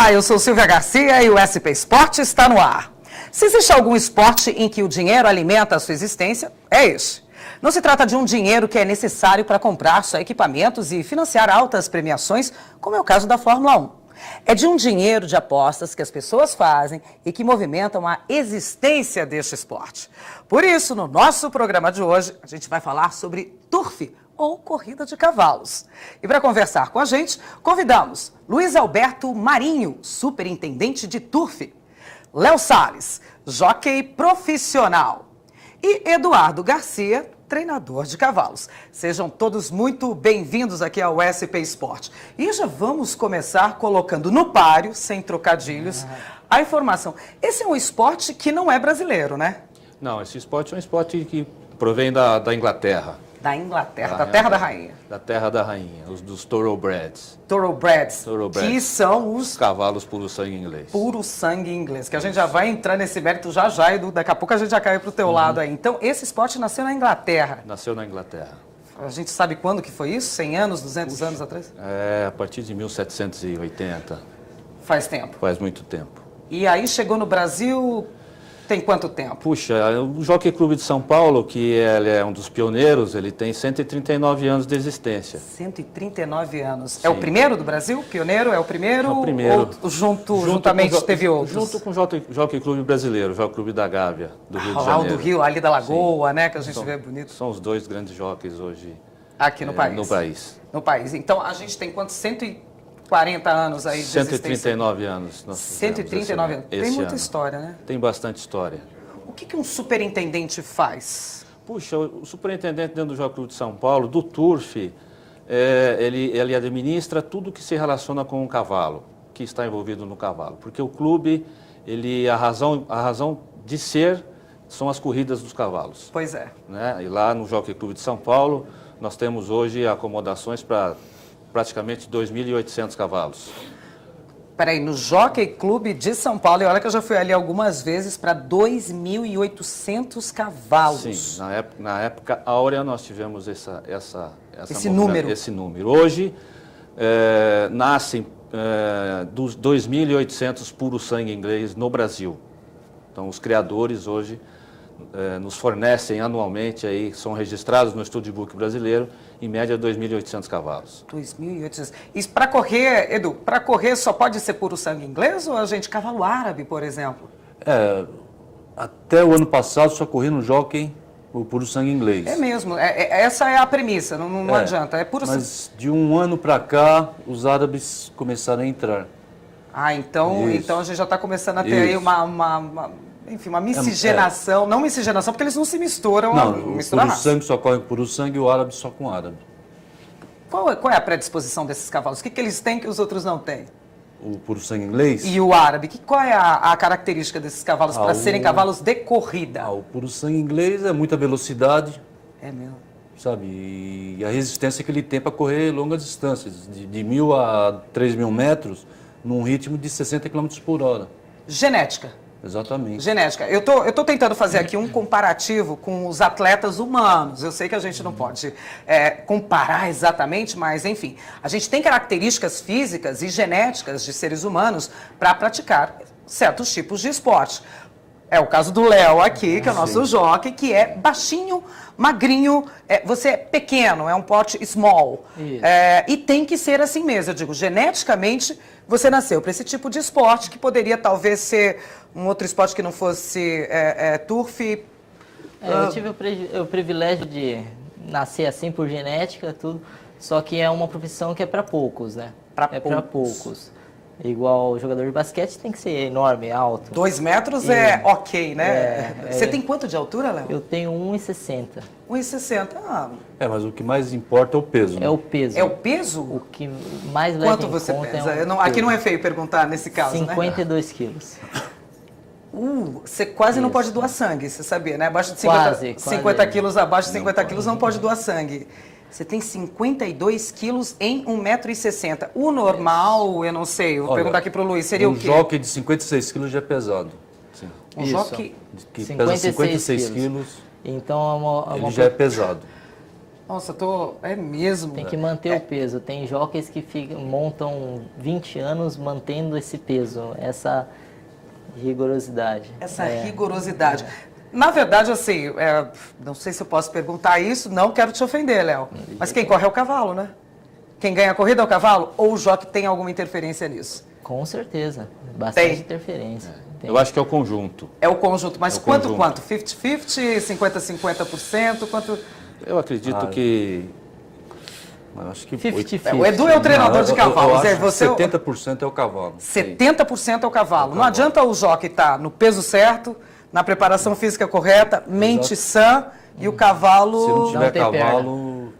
Olá, eu sou Silvia Garcia e o SP Esporte está no ar. Se existe algum esporte em que o dinheiro alimenta a sua existência, é esse. Não se trata de um dinheiro que é necessário para comprar só equipamentos e financiar altas premiações, como é o caso da Fórmula 1. É de um dinheiro de apostas que as pessoas fazem e que movimentam a existência deste esporte. Por isso, no nosso programa de hoje, a gente vai falar sobre turf, ou corrida de cavalos. E para conversar com a gente, convidamos Luiz Alberto Marinho, superintendente de turf, Léo Salles, jockey profissional, e Eduardo Garcia, treinador de cavalos. Sejam todos muito bem-vindos aqui ao SP Esporte. E já vamos começar colocando no páreo, sem trocadilhos, a informação. Esse é um esporte que não é brasileiro, né? Não, esse esporte é um esporte que provém da Inglaterra. Da Inglaterra, da terra da rainha. Da terra da rainha, dos thoroughbreds. Thoroughbreds, que são os cavalos puro sangue inglês. Puro sangue inglês, que a gente já vai entrar nesse mérito já, e daqui a pouco a gente já cai para o teu lado aí. Então, esse esporte nasceu na Inglaterra. Nasceu na Inglaterra. A gente sabe quando que foi isso? 100 anos, 200 anos atrás? É, a partir de 1780. Faz tempo. Faz muito tempo. E aí chegou no Brasil... Tem quanto tempo? Puxa, o Jockey Clube de São Paulo, que ele é um dos pioneiros, ele tem 139 anos de existência. 139 anos. Sim. É o primeiro do Brasil? Pioneiro é o primeiro? É o primeiro. Ou juntamente teve outros? Junto com o Jockey Clube brasileiro, o Jockey Clube da Gávea, do Rio de Lá Janeiro. do Rio, ali da Lagoa, Sim. Né? Que a gente vê bonito. São os dois grandes jockeys hoje aqui no país. No país. No país. Então, a gente tem quantos? 140 anos aí de 139 anos. 139 anos. Tem muita história, né? Tem bastante história. O que um superintendente faz? Puxa, o superintendente dentro do Jockey Clube de São Paulo, do turf, ele administra tudo que se relaciona com o cavalo, que está envolvido no cavalo. Porque o clube, a razão de ser são as corridas dos cavalos. Pois é. Né? E lá no Jockey Clube de São Paulo, nós temos hoje acomodações para praticamente 2.800 cavalos. Peraí, no Jockey Clube de São Paulo, e olha que eu já fui ali algumas vezes, para 2.800 cavalos. Sim, na época áurea nós tivemos esse número. Hoje, nascem dos 2.800 puro sangue inglês no Brasil. Então, os criadores hoje nos fornecem anualmente, aí, são registrados no Estúdio Book brasileiro, em média 2.800 cavalos. 2.800. E para correr, Edu, para correr só pode ser puro sangue inglês ou a gente cavalo árabe, por exemplo? Até o ano passado só corria no jockey o puro sangue inglês. É mesmo, essa é a premissa, não adianta, é puro sangue. Mas de um ano para cá, os árabes começaram a entrar. Ah, então a gente já está começando a ter aí uma miscigenação, não miscigenação, porque eles não se misturam. Não, o puro sangue só corre puro sangue e o árabe só com árabe. Qual é a predisposição desses cavalos? O que eles têm que os outros não têm? O puro sangue inglês? E o árabe? Qual é a característica desses cavalos para serem cavalos de corrida? O puro sangue inglês é muita velocidade. É mesmo. Sabe? E a resistência que ele tem para correr longas distâncias, de 1.000 a 3.000 metros, num ritmo de 60 km por hora. Genética. Exatamente. Genética. Eu tô tentando fazer aqui um comparativo com os atletas humanos. Eu sei que a gente não pode comparar exatamente, mas, enfim, a gente tem características físicas e genéticas de seres humanos para praticar certos tipos de esporte. É o caso do Léo aqui, que é o nosso jockey, que é baixinho, magrinho, você é pequeno, é um porte small. E tem que ser assim mesmo, eu digo, geneticamente você nasceu para esse tipo de esporte, que poderia talvez ser um outro esporte que não fosse turf. Eu tive o privilégio de nascer assim por genética, tudo, só que é uma profissão que é para poucos, né? Para poucos. Igual jogador de basquete tem que ser enorme, alto. 2 metros é ok, né? Você tem quanto de altura, Léo? Eu tenho 1,60. 1,60. Mas o que mais importa é o peso, né? É o peso. É o peso? O que mais leva Quanto você pesa? Aqui não é feio perguntar nesse caso, 52 quilos. Você quase não pode doar sangue, você sabia, né? Abaixo de 50 quilos, abaixo de 50 quilos não pode doar sangue. Você tem 52 quilos em 1,60 m. O normal, eu não sei, vou perguntar aqui para o Luiz, seria o quê? Um jockey de 56 quilos já é pesado. Sim. Um jockey que pesa 56 quilos, então ele já é pesado. Nossa, é mesmo. Tem que manter o peso. Tem jockeys que montam 20 anos mantendo esse peso, essa rigorosidade. Essa rigorosidade. Na verdade, assim, não sei se eu posso perguntar isso, não quero te ofender, Léo. Mas quem corre é o cavalo, né? Quem ganha a corrida é o cavalo? Ou o jockey tem alguma interferência nisso? Com certeza. Bastante interferência. Eu acho que é o conjunto. É o conjunto. Mas quanto? 50-50? 50-50%? Quanto? Eu acredito que... Eu acho que 50-50. O Edu é o treinador de cavalos. Eu acho Você... 70% é o cavalo. 70% é o cavalo. Não adianta o jockey estar no peso certo, na preparação física correta, mente sã e o cavalo... Se não tiver tem cavalo,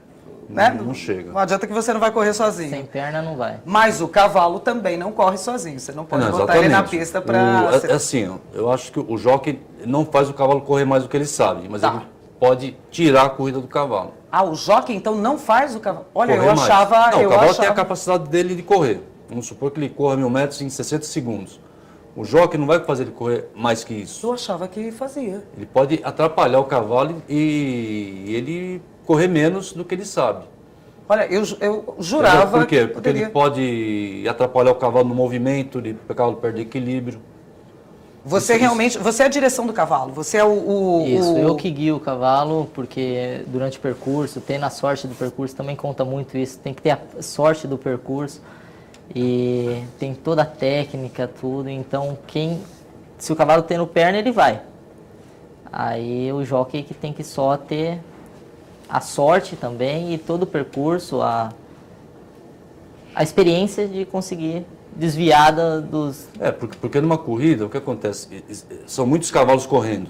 né? não chega. Não adianta que você não vai correr sozinho. Sem perna não vai. Mas o cavalo também não corre sozinho. Você não pode botar ele na pista para... Assim, eu acho que o jockey não faz o cavalo correr mais do que ele sabe, mas Tá. ele pode tirar a corrida do cavalo. Ah, o jockey então não faz o cavalo? Olha, Correr eu mais. achava... Não, eu o cavalo achava... tem a capacidade dele de correr. Vamos supor que ele corra 1000 metros em 60 segundos. O jockey não vai fazer ele correr mais que isso. Eu achava que fazia. Ele pode atrapalhar o cavalo e ele correr menos do que ele sabe. Olha, eu jurava... Por quê? que Porque poderia. ele pode atrapalhar o cavalo no movimento, o cavalo perde equilíbrio. Você realmente... Você é a direção do cavalo. Você é Isso, eu que guio o cavalo, porque durante o percurso, tendo a sorte do percurso, também conta muito isso. Tem que ter a sorte do percurso e tem toda a técnica, tudo. Então, se o cavalo tendo perna, ele vai. Aí o jockey que tem que só ter a sorte também e todo o percurso, a experiência de conseguir desviar dos... Porque numa corrida, o que acontece? São muitos cavalos correndo.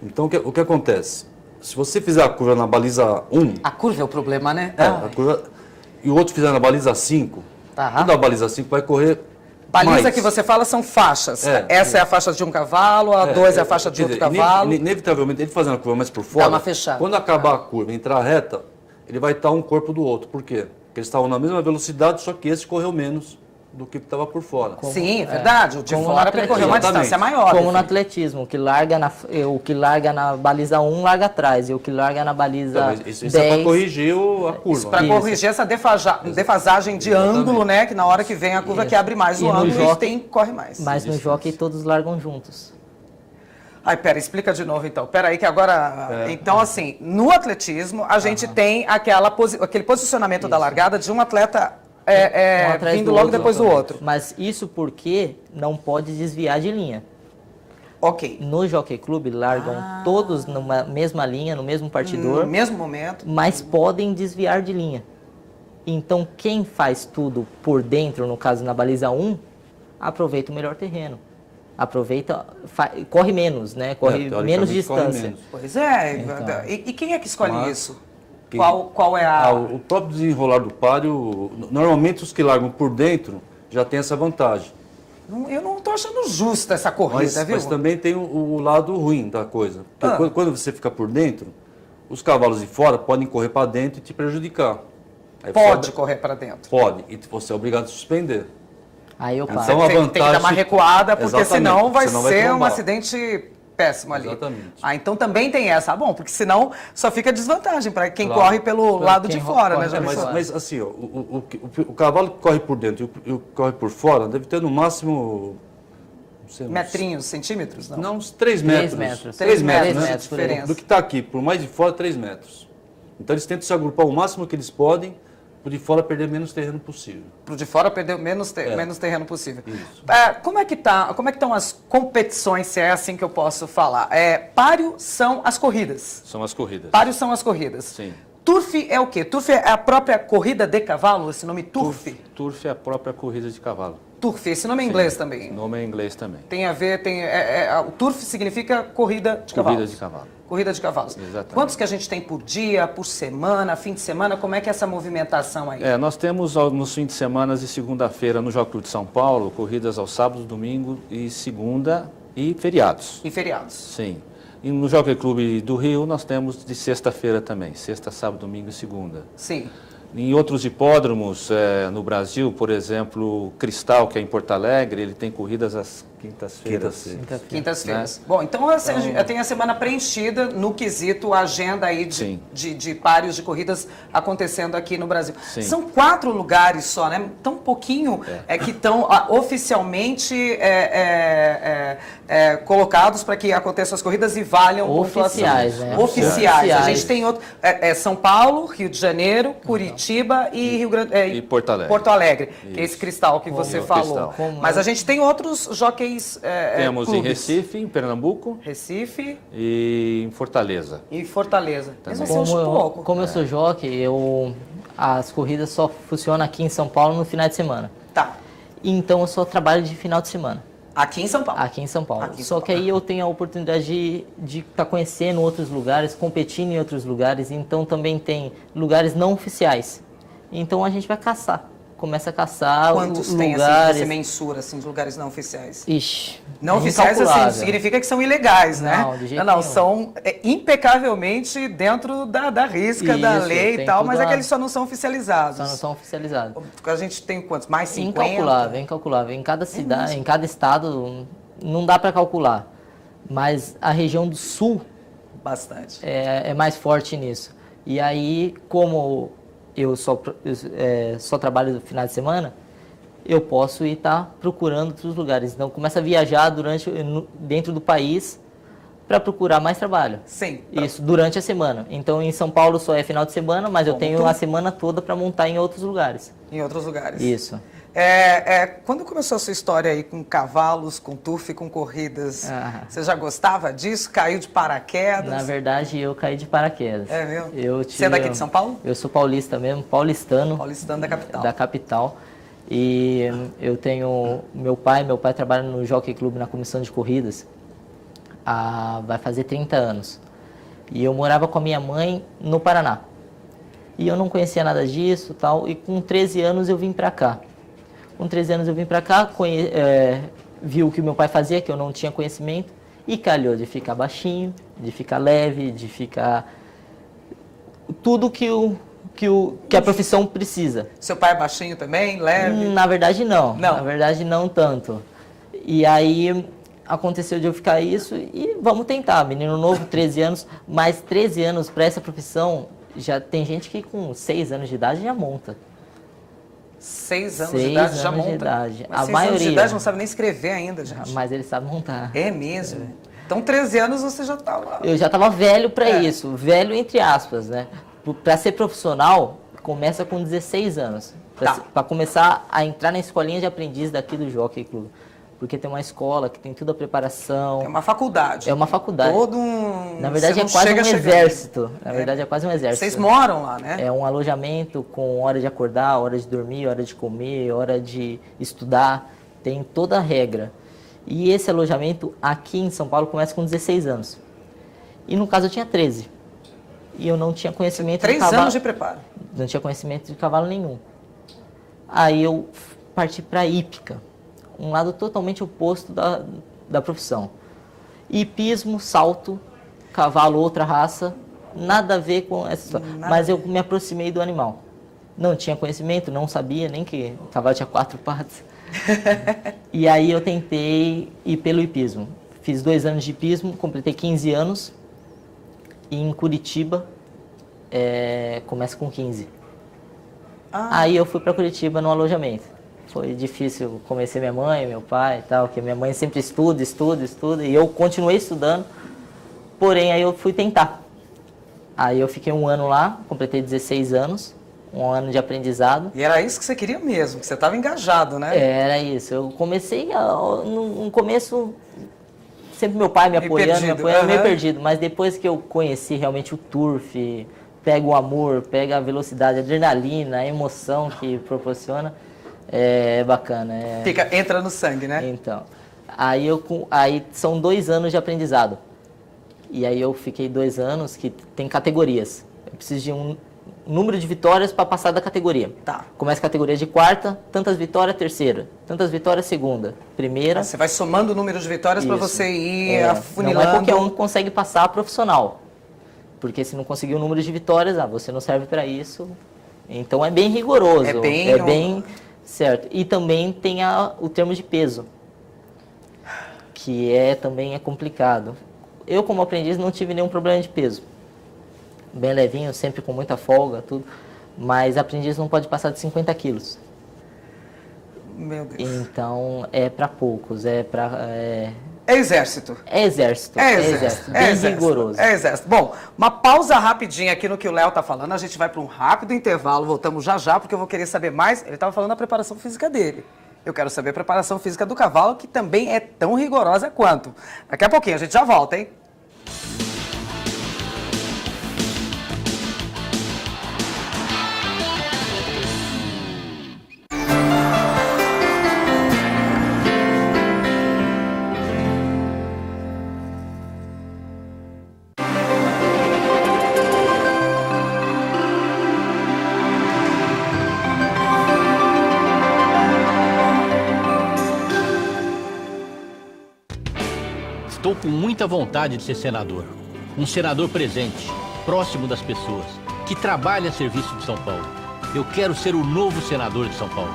Então, o que acontece? Se você fizer a curva na baliza 1... A curva é o problema, né? a curva, e o outro fizer na baliza 5, Tá. o da baliza 5 vai correr Baliza mais. que você fala são faixas. É. Essa é a faixa de um cavalo, a 2 é a faixa de quer outro dizer, cavalo. Inevitavelmente, ele fazendo a curva mais por fora, uma fechada. quando acabar a curva e entrar reta, ele vai estar um corpo do outro. Por quê? Porque eles estavam na mesma velocidade, só que esse correu menos do que estava por fora. Sim, é verdade. O de como no fora atletismo. percorreu uma Exatamente. distância maior. Como no atletismo, o que larga na baliza 1 larga atrás, e o que larga na baliza Então, mas isso 10... é para corrigir a curva. Para Isso. corrigir essa defasagem de ângulo, né? Que na hora que vem a curva que abre mais E o no ângulo jockey- e corre mais. Mas no jockey todos largam juntos. Ai, pera, explica de novo então. Pera aí que agora... Então, assim, no atletismo, a gente tem aquele posicionamento da largada de um atleta Um atrás vindo do logo outro. depois do outro. Mas isso porque não pode desviar de linha. Ok. No Jockey Club largam todos numa mesma linha, no mesmo partidor, No mesmo momento. mas podem desviar de linha. Então quem faz tudo por dentro, no caso na baliza 1, aproveita o melhor terreno. Corre menos, né? Corre teoricamente, menos corre distância. menos. Pois é. Então. E quem é que escolhe Mas- isso? Qual é a... O próprio desenrolar do páreo, normalmente os que largam por dentro já tem essa vantagem. Eu não estou achando justa essa corrida, viu? Mas também tem o lado ruim da coisa. Porque quando você fica por dentro, os cavalos de fora podem correr para dentro e te prejudicar. Aí Pode você- correr para dentro. Pode. E você é obrigado a suspender. Aí eu paro. Então, a Tem que dar uma vantagem- recuada, porque Exatamente, senão vai senão vai ser um trombar. acidente péssimo ali. Exatamente. Então também tem essa. Bom, porque senão só fica desvantagem para quem Claro. corre pelo lado de quem fora, corre né? Já pelo pensou? lado. Mas assim, ó, o cavalo que corre por dentro e o que corre por fora deve ter no máximo... Não sei, Metrinhos, centímetros? Não. Não, uns 3 3 metros. metros. 3 metros, 3 né? metros de diferença. Do que está aqui, por mais de fora, 3 metros. Então eles tentam se agrupar o máximo que eles podem, por de fora perder menos terreno possível. Pro de fora perder menos terreno possível. Isso. Como é que estão as competições, se é assim que eu posso falar? Páreo são as corridas. São as corridas. Páreo são as corridas. Sim. Turf é o quê? Turf é a própria corrida de cavalo, esse nome Turf? Turf é a própria corrida de cavalo. Turf, esse nome é inglês também. O nome é inglês também. Tem a ver, o turf significa corrida de Corrida cavalos. de cavalo. Corrida de cavalos. Exatamente. Quantos que a gente tem por dia, por semana, fim de semana? Como é que é essa movimentação aí? Nós temos nos fins de semana e segunda-feira no Jockey Club de São Paulo, corridas aos sábados, domingo e segunda e feriados. Em feriados. Sim. E no Jockey Club do Rio nós temos de sexta-feira também. Sexta, sábado, domingo e segunda. Sim. Em outros hipódromos no Brasil, por exemplo, Cristal, que é em Porto Alegre, ele tem corridas às quintas-feiras. Quintas-feiras. Né? Bom, então tem a semana preenchida no quesito agenda aí de páreos de corridas acontecendo aqui no Brasil. Sim. São 4 lugares só, né? Tão pouquinho que estão oficialmente colocados para que aconteçam as corridas e valham oficiais, pontuação. né? Oficiais. A gente tem outro, São Paulo, Rio de Janeiro, Curitiba e Rio Grande e Porto Alegre. Porto Alegre, que é esse Cristal que você falou. Mas a gente tem outros jockeys. Temos clubes. em Recife, em Pernambuco. Recife. E em Fortaleza. E Fortaleza. Como eu sou jockey, as corridas só funcionam aqui em São Paulo no final de semana. Tá. Então eu só trabalho de final de semana. Aqui em São Paulo? Aqui em São Paulo. Só que aí eu tenho a oportunidade de estar conhecendo outros lugares, competindo em outros lugares. Então também tem lugares não oficiais. Então a gente vai caçar. Começa a caçar Quantos lugares. Tem, assim, você mensura, assim, de lugares não oficiais? Ixi, não oficiais, assim, significa que são ilegais, né? Não, de jeito nenhum. São impecavelmente dentro da risca, da lei e tal, mas é que eles só não são oficializados. Só não são oficializados. A gente tem quantos? Mais 50? Incalculável. Em cada cidade, em cada estado, não dá para calcular. Mas a região do sul... Bastante. É mais forte nisso. E aí, como... eu só trabalho no final de semana, eu posso estar procurando outros lugares. Então, começa a viajar dentro do país para procurar mais trabalho. Sim. Isso, durante a semana. Então, em São Paulo só é final de semana, mas eu tenho a semana toda para montar em outros lugares. Em outros lugares. Isso. Quando começou a sua história aí com cavalos, com turf, com corridas, você já gostava disso? Caiu de paraquedas? Na verdade, eu caí de paraquedas. É mesmo? Você é daqui de São Paulo? Eu sou paulista mesmo, paulistano. Paulistano da capital. Da capital. E eu tenho meu pai trabalha no Jockey Club na comissão de corridas. Vai fazer 30 anos. E eu morava com a minha mãe no Paraná. E eu não conhecia nada disso, tal, e com 13 anos eu vim para cá. Com 13 anos eu vim para cá, vi o que meu pai fazia, que eu não tinha conhecimento, e calhou de ficar baixinho, de ficar leve, de ficar... tudo que a profissão precisa. Seu pai é baixinho também, leve? Na verdade, não. Na verdade, não tanto. E aí aconteceu de eu ficar isso, e vamos tentar. Menino novo, 13 anos, mas 13 anos para essa profissão, já tem gente que com 6 anos de idade já monta. 6 anos de idade já monta? Mas a 6 anos de idade não sabe nem escrever ainda, gente. Mas ele sabe montar. É mesmo? Então, 13 anos você já estava... Eu já estava velho para isso. Velho entre aspas, né? Para ser profissional, começa com 16 anos. Para começar a entrar na escolinha de aprendiz daqui do Jockey Club. Porque tem uma escola que tem toda a preparação. É uma faculdade. É uma faculdade. Na verdade, é quase um exército. Na verdade, é quase um exército. Vocês moram lá, né? É um alojamento com hora de acordar, hora de dormir, hora de comer, hora de estudar. Tem toda a regra. E esse alojamento aqui em São Paulo começa com 16 anos. E no caso eu tinha 13. E eu não tinha conhecimento de cavalo. 3 anos de preparo. Não tinha conhecimento de cavalo nenhum. Aí eu parti para a hípica. Um lado totalmente oposto da profissão. Hipismo, salto, cavalo, outra raça, nada a ver com essa história. Mas eu me aproximei do animal. Não tinha conhecimento, não sabia nem que o cavalo tinha 4 patas. E aí eu tentei ir pelo hipismo. Fiz 2 anos de hipismo, completei 15 anos. E em Curitiba, começa com 15. Aí eu fui para Curitiba no alojamento. Foi difícil convencer minha mãe, meu pai e tal, porque minha mãe sempre estuda, e eu continuei estudando, porém aí eu fui tentar. Aí eu fiquei 1 ano lá, completei 16 anos, 1 ano de aprendizado. E era isso que você queria mesmo, que você estava engajado, né? Era isso, eu comecei, no começo, sempre meu pai me apoiando, meio perdido, mas depois que eu conheci realmente o turf, pega o amor, pega a velocidade, a adrenalina, a emoção que proporciona, é bacana. Entra no sangue, né? Então, aí são 2 anos de aprendizado. E aí eu fiquei 2 anos que tem categorias. Eu preciso de um número de vitórias para passar da categoria. Tá. Começa a categoria de quarta, tantas vitórias, terceira. Tantas vitórias, segunda. Primeira. Você vai somando o número de vitórias para você ir afunilando. Não é qualquer um que consegue passar profissional. Porque se não conseguir o número de vitórias, você não serve para isso. Então é bem rigoroso, É bem certo. E também tem o termo de peso, que também é complicado. Eu, como aprendiz, não tive nenhum problema de peso. Bem levinho, sempre com muita folga, tudo. Mas aprendiz não pode passar de 50 quilos. Meu Deus. Então, é para poucos, É exército. É exército. Bem rigoroso. É exército. Bom, uma pausa rapidinha aqui no que o Léo está falando. A gente vai para um rápido intervalo. Voltamos já, porque eu vou querer saber mais. Ele estava falando da preparação física dele. Eu quero saber a preparação física do cavalo, que também é tão rigorosa quanto. Daqui a pouquinho a gente já volta, hein? Estou com muita vontade de ser senador. Um senador presente, próximo das pessoas, que trabalha a serviço de São Paulo. Eu quero ser o novo senador de São Paulo.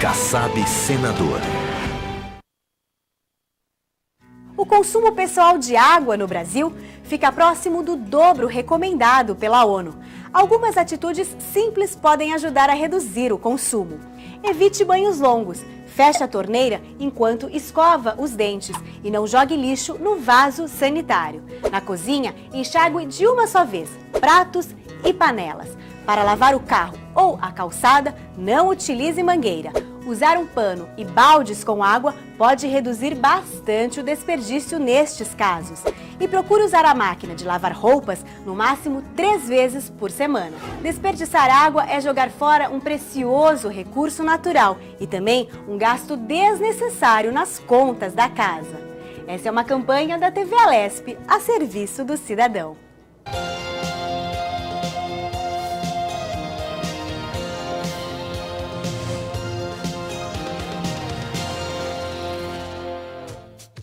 Kassab Senador. O consumo pessoal de água no Brasil fica próximo do dobro recomendado pela ONU. Algumas atitudes simples podem ajudar a reduzir o consumo. Evite banhos longos. Feche a torneira enquanto escova os dentes e não jogue lixo no vaso sanitário. Na cozinha, enxague de uma só vez pratos e panelas. Para lavar o carro ou a calçada, não utilize mangueira. Usar um pano e baldes com água pode reduzir bastante o desperdício nestes casos. E procure usar a máquina de lavar roupas no máximo 3 vezes por semana. Desperdiçar água é jogar fora um precioso recurso natural e também um gasto desnecessário nas contas da casa. Essa é uma campanha da TV Alesp a serviço do cidadão.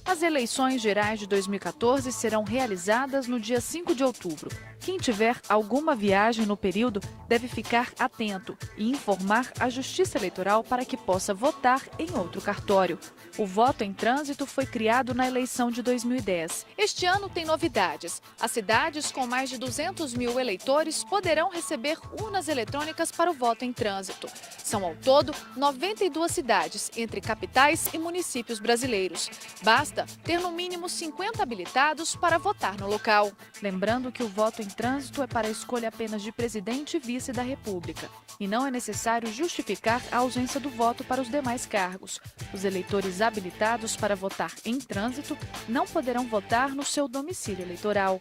As eleições gerais de 2014 serão realizadas no dia 5 de outubro. Quem tiver alguma viagem no período deve ficar atento e informar a Justiça Eleitoral para que possa votar em outro cartório. O voto em trânsito foi criado na eleição de 2010. Este ano tem novidades. As cidades com mais de 200 mil eleitores poderão receber urnas eletrônicas para o voto em trânsito. São ao todo 92 cidades, entre capitais e municípios brasileiros. Basta ter no mínimo 50 habilitados para votar no local. Lembrando que o voto em trânsito é para a escolha apenas de presidente e vice da República. E não é necessário justificar a ausência do voto para os demais cargos. Os eleitores habilitados para votar em trânsito não poderão votar no seu domicílio eleitoral.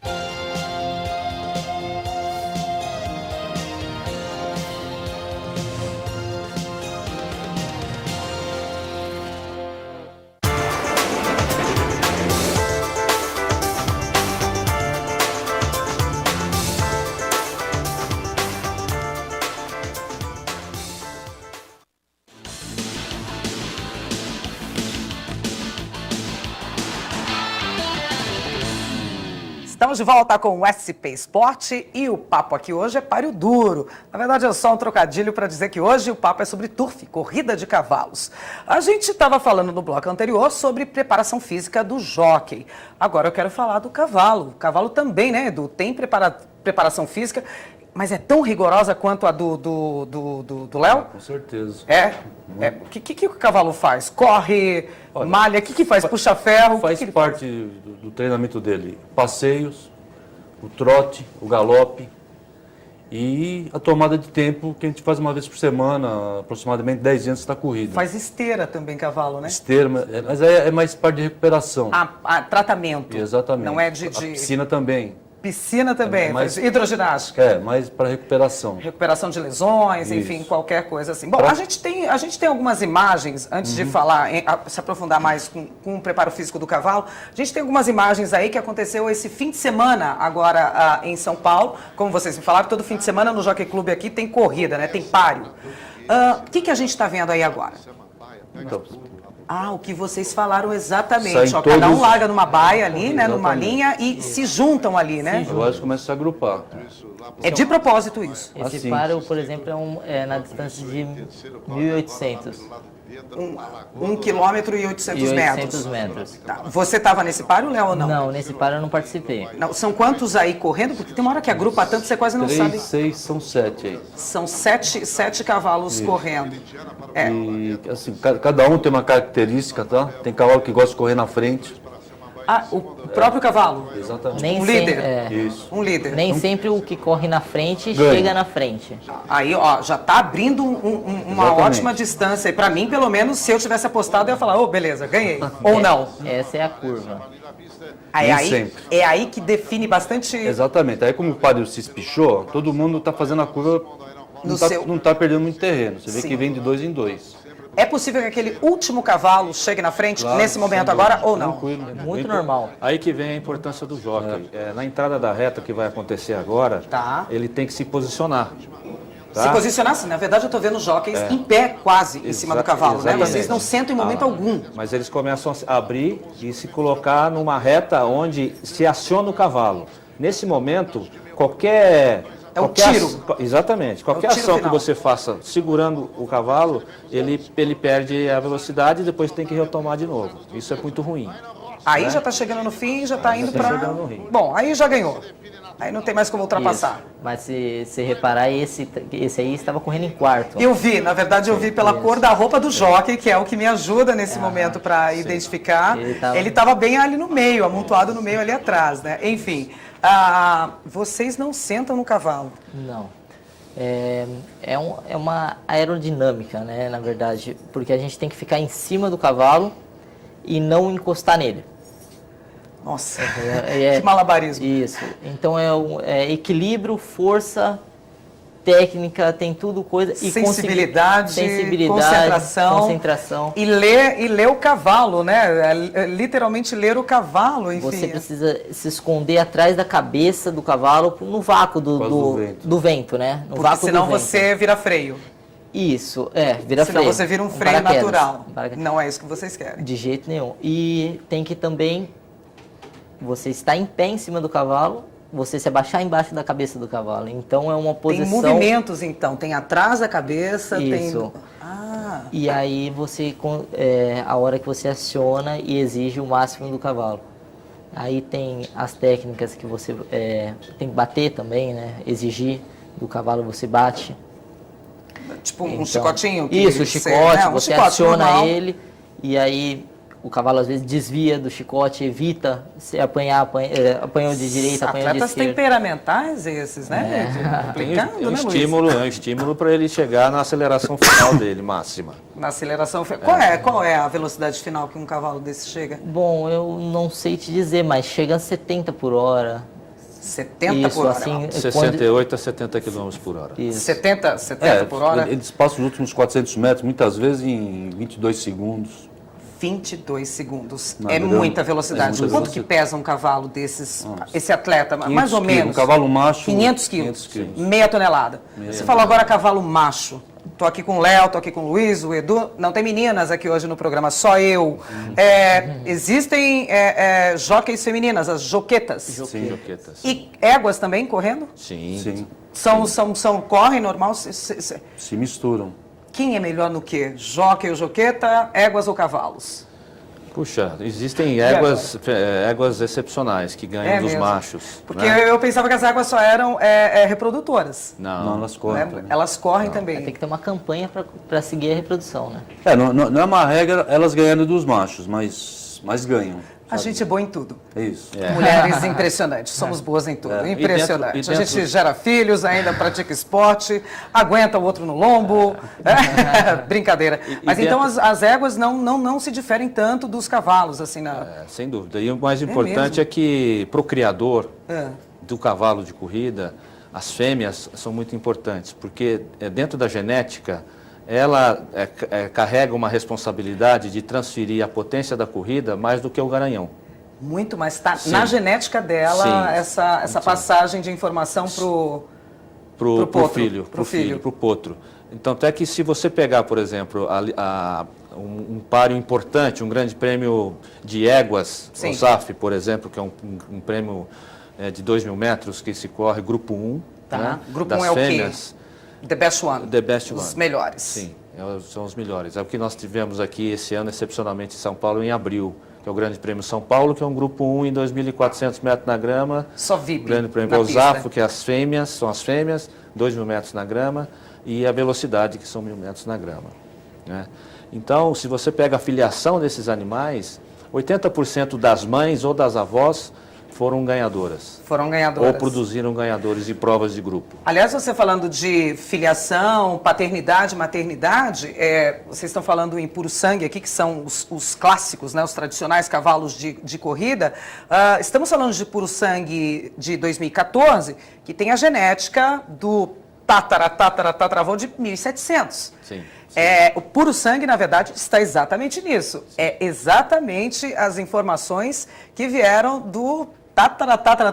Estamos de volta com o SP Esporte e o papo aqui hoje é páreo duro. Na verdade é só um trocadilho para dizer que hoje o papo é sobre turf, corrida de cavalos. A gente estava falando no bloco anterior sobre preparação física do jockey. Agora eu quero falar do cavalo. O cavalo também, né, Edu, tem preparação física, mas é tão rigorosa quanto a do Léo? Com certeza. O que o cavalo faz? Corre, malha, o que faz? Puxa ferro? Faz parte do treinamento dele. Passeios, o trote, o galope e a tomada de tempo que a gente faz uma vez por semana, aproximadamente 10 dias da corrida. Faz esteira também, cavalo, né? Esteira, mas é mais parte de recuperação. Tratamento. Exatamente. Não é de... A piscina também. Piscina também, faz hidroginástica. Mais para recuperação. Recuperação de lesões, isso. Enfim, qualquer coisa assim. Bom, a gente tem algumas imagens, antes de falar, se aprofundar mais com o preparo físico do cavalo, a gente tem algumas imagens aí que aconteceu esse fim de semana agora em São Paulo. Como vocês me falaram, todo fim de semana no Jockey Club aqui tem corrida, né? Tem páreo. O que a gente está vendo aí agora? Então, Ah, o que vocês falaram exatamente. Saem Ó, cada um todos- larga numa baia ali, né? Numa Exatamente. linha e se juntam ali, né? Agora eles começam a se agrupar. É de propósito isso. Esse Assim. paro, por exemplo, é na distância de 1.800. 1 quilômetro e 800 metros. metros. Tá. Você estava nesse paro, Léo, ou não? Não, nesse paro eu não participei. Não, são quantos aí correndo? Porque tem uma hora que agrupa tanto, você quase não 3, sabe. 6, são 7 aí. São sete cavalos correndo. É. E assim, cada um tem uma característica, tá? Tem cavalo que gosta de correr na frente. Ah, o próprio cavalo. Exatamente. Nem Um sem- líder. Isso. Um líder. Nem sempre o que corre na frente Ganha. chega na frente. Aí, ó, já tá abrindo uma Exatamente. ótima distância. E pra mim, pelo menos, se eu tivesse apostado, eu ia falar, ô, beleza, ganhei. Ou não. Essa é a curva. Aí, Nem sempre. é aí que define bastante. Exatamente. Aí como o páreo se espichou, todo mundo está fazendo a curva, No seu- não tá perdendo muito terreno. Você vê Sim. que vem de 2 em 2. É possível que aquele último cavalo chegue na frente Claro, nesse momento sem agora dúvida. ou não? Tranquilo. Muito normal. Aí que vem a importância do jockey. Na entrada da reta que vai acontecer agora, Tá. ele tem que se posicionar. Tá? Se posicionar assim, na verdade eu tô vendo jockeys em pé quase em cima do cavalo, né? Exatamente. Vocês não sentam em momento algum. Mas eles começam a abrir e se colocar numa reta onde se aciona o cavalo. Nesse momento, qualquer... É o qualquer tiro. Exatamente. Qualquer tiro ação que final. você faça segurando o cavalo, ele perde a velocidade e depois tem que retomar de novo. Isso é muito ruim. Aí já tá chegando no fim, já tá indo tá pra... chegando no ringue. Bom, aí já ganhou. Aí não tem mais como ultrapassar. Isso. Mas se reparar, esse aí estava correndo em quarto. Eu vi, na verdade eu vi pela cor da roupa do jockey, que é o que me ajuda nesse momento para identificar. Ele tava bem ali no meio, amontoado no meio ali atrás, né? Enfim, vocês não sentam no cavalo. Não. É uma aerodinâmica, né, na verdade, porque a gente tem que ficar em cima do cavalo e não encostar nele. Nossa, É- que malabarismo. Isso. Então é equilíbrio, força, técnica, tem tudo coisa. E Sensibilidade, sensibilidade, concentração. E ler o cavalo, né? Literalmente ler o cavalo, enfim. Você precisa se esconder atrás da cabeça do cavalo no vácuo Por causa do vento. do vento, né? No Porque vácuo senão do vento. você vira freio. Isso, vira Senão freio. você vira um freio paraquedas. natural. Paraquedas. Não é isso que vocês querem. De jeito nenhum. E tem que também, você está em pé em cima do cavalo, você se abaixar embaixo da cabeça do cavalo. Então é uma posição... Tem movimentos, então. Tem atrás da cabeça, Isso. tem... Ah, E aí você, a hora que você aciona e exige o máximo do cavalo. Aí tem as técnicas que você tem que bater também, né? Exigir do cavalo, você bate. tipo um Então, chicotinho? que Isso, o você- chicote, né? Um você chicote aciona normal. ele e aí o cavalo às vezes desvia do chicote, evita se apanhou de direita, apanhou de Atletas esquerda. temperamentais esses, né? Complicado, É um né, Luiz? estímulo, para ele chegar na aceleração final dele, máxima. Na aceleração... Qual é a velocidade final que um cavalo desse chega? Bom, eu não sei te dizer, mas chega a 70 por hora. 70 Isso, por hora. assim, 68 a 70 km por hora. Isso. 70 por hora? Eles passam os últimos 400 metros, muitas vezes em 22 segundos. 22 segundos. Não, É entendeu? muita velocidade. É muita Quanto que velocidade. pesa um cavalo desses, esse atleta? Mais 500 ou quilos. menos. Um cavalo macho... 500 quilos. 500 quilos. Meia tonelada. Você falou agora cavalo macho. Tô aqui com o Léo, tô aqui com o Luiz, o Edu. Não tem meninas aqui hoje no programa, só eu. Existem jockeys femininas, as joquetas. Sim, joquetas. E éguas também correndo? Sim. São correm normal? Se misturam. Quem é melhor no quê? Jockey ou joqueta, éguas ou cavalos? Puxa, existem éguas excepcionais que ganham dos mesmo? machos. Porque né? eu pensava que as éguas só eram reprodutoras. Não, elas correm Né? também. Elas correm também. Tem que ter uma campanha para seguir a reprodução, né? Não é uma regra elas ganharem dos machos, mas ganham. A gente é boa em tudo. É isso. Mulheres impressionantes, somos boas em tudo. Impressionante. E dentro- A gente gera filhos, ainda pratica esporte, aguenta o outro no lombo. Brincadeira. Mas dentro- então as éguas não se diferem tanto dos cavalos, assim, na... Sem dúvida. E o mais importante mesmo? é que pro criador É. do cavalo de corrida, as fêmeas são muito importantes, porque dentro da genética, ela carrega uma responsabilidade de transferir a potência da corrida mais do que o garanhão. Muito mais. Tá Sim. na genética dela Sim. essa passagem de informação pro Pro potro, filho, pro filho. pro potro. Então, até que se você pegar, por exemplo, um páreo importante, um grande prêmio de éguas, o SAF, por exemplo, que é um prêmio de 2.000 metros que se corre, grupo 1. Tá. Né? Grupo das 1 é fêmeas, o quê? The Best One. The Best One. Os melhores. Sim, são os melhores. É o que nós tivemos aqui esse ano, excepcionalmente em São Paulo, em abril, que é o Grande Prêmio São Paulo, que é um grupo 1 em 2.400 metros na grama. Só VIP. O Grande Prêmio Osafo, que é são as fêmeas, 2.000 metros na grama, e a velocidade, que são 1.000 metros na grama. Né? Então, se você pega a filiação desses animais, 80% das mães ou das avós foram ganhadoras. Foram ganhadoras. Ou produziram ganhadores de provas de grupo. Aliás, você falando de filiação, paternidade, maternidade, vocês estão falando em puro sangue aqui, que são os clássicos, né, os tradicionais cavalos de corrida. Estamos falando de puro sangue de 2014, que tem a genética do tataravô de 1700. Sim. O puro sangue, na verdade, está exatamente nisso. É exatamente as informações que vieram do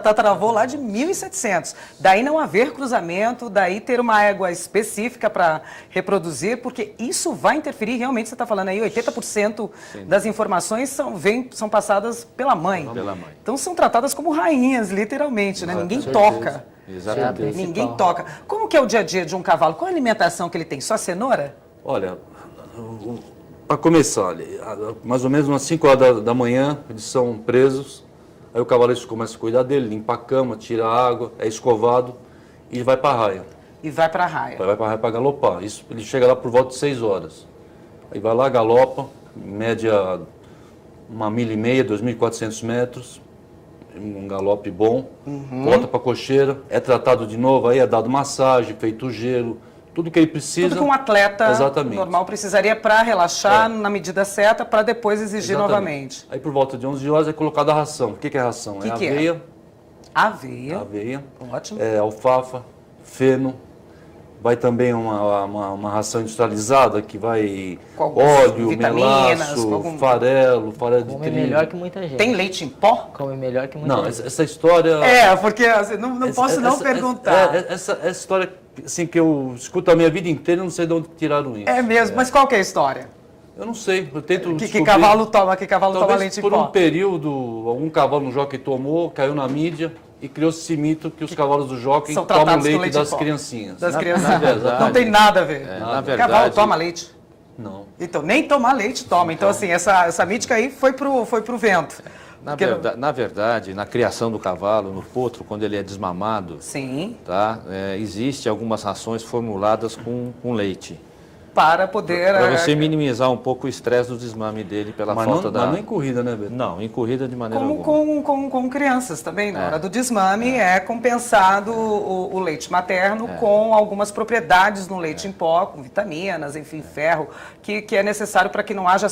tataravô lá de 1700. Daí não haver cruzamento, daí ter uma égua específica para reproduzir, porque isso vai interferir, realmente você está falando aí, 80% das informações são passadas pela mãe. Pela mãe. Então são tratadas como rainhas, literalmente, né? Ninguém toca. Exatamente. Ninguém toca. Como que é o dia a dia de um cavalo? Qual a alimentação que ele tem? Só cenoura? Olha, para começar, mais ou menos umas 5 horas da manhã, eles são presos. Aí o cavalete começa a cuidar dele, limpa a cama, tira a água, é escovado e vai para a raia. E vai para a raia. Vai para a raia para galopar. Isso, ele chega lá por volta de 6 horas. Aí vai lá, galopa, em média 1,5 milha, 2.400 metros, um galope bom, volta para a cocheira, é tratado de novo, aí é dado massagem, feito gelo, tudo que ele precisa. Tudo que um atleta exatamente normal precisaria para relaxar na medida certa, para depois exigir novamente. Aí por volta de 11 horas é colocada a ração. O que é ração? Que aveia. Aveia. Aveia. Ótimo. Alfafa, feno. Vai também uma ração industrializada que vai óleo, melaço, farelo de Come trigo. melhor que muita gente. Tem leite em pó? Come melhor que muita Não, gente. essa história... Porque assim, não posso não perguntar. Essa história assim, que eu escuto a minha vida inteira, eu não sei de onde tiraram isso. É mesmo, mas qual que é a história? Eu não sei, eu tento Que cavalo toma leite em pó? Por um período, algum cavalo no jockey tomou, caiu na mídia e criou-se esse mito que os cavalos do jockey tomam leite das criancinhas. Das crianças. Na verdade, não tem nada a ver. Na verdade, Cavalo toma leite? Não. Então, nem tomar leite toma. Então, assim, essa mítica aí foi pro vento. Na verdade, na criação do cavalo, no potro, quando ele é desmamado, Sim. Tá, existe algumas rações formuladas com leite. Para poder... Para você minimizar um pouco o estresse do desmame dele pela falta da... Mas não em corrida, né, Beto? Não, em corrida de maneira alguma. Com crianças também, na hora do desmame, é compensado o leite materno com algumas propriedades no leite em pó, com vitaminas, enfim, ferro, que é necessário para que não haja